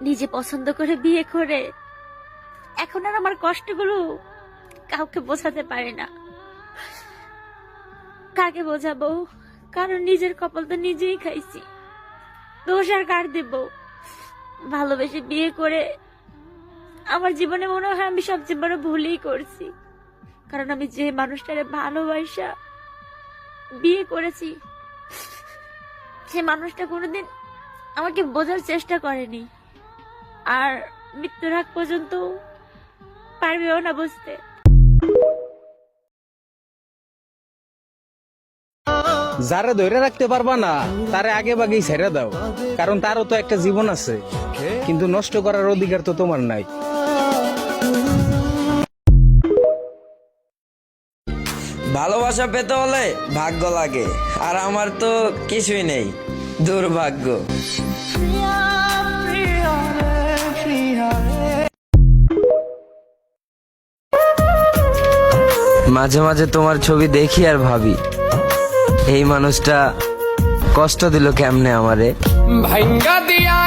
নিজে পছন্দ করে বিয়ে করে এখন আর আমার কষ্টগুলো কাউকে বোঝাতে পারে না। কাকে বোঝাবো? কারণ নিজের কপাল তো নিজেই খাইছি, দোষ আর কার দেব? ভালোবেসে বিয়ে করে আমার জীবনে মনে হয় আমি সবচেয়ে বড় ভুলই করছি। কারণ আমি যে মানুষটারে ভালোবাসা বিয়ে করেছি সে মানুষটা কোনোদিন আমাকে বোঝার চেষ্টা করেনি, আর মৃত্যুর আগ পর্যন্ত পারবেও না বুঝতে। যারা ধরে রাখতে পারবা না তারে আগে ভাগেই ছেড়ে দাও, কারণ তারও তো একটা জীবন আছে, কিন্তু নষ্ট করার অধিকার তো তোমার নাই। ভালোবাসা পেতে হলে ভাগ্য লাগে, আর আমার তো কিছুই নেই, দুর্ভাগ্য। মাঝে মাঝে তোমার ছবি দেখি আর ভাবি, এই মানুষটা কষ্ট দিল কেমনে আমারে। ভাইঙ্গা দিয়া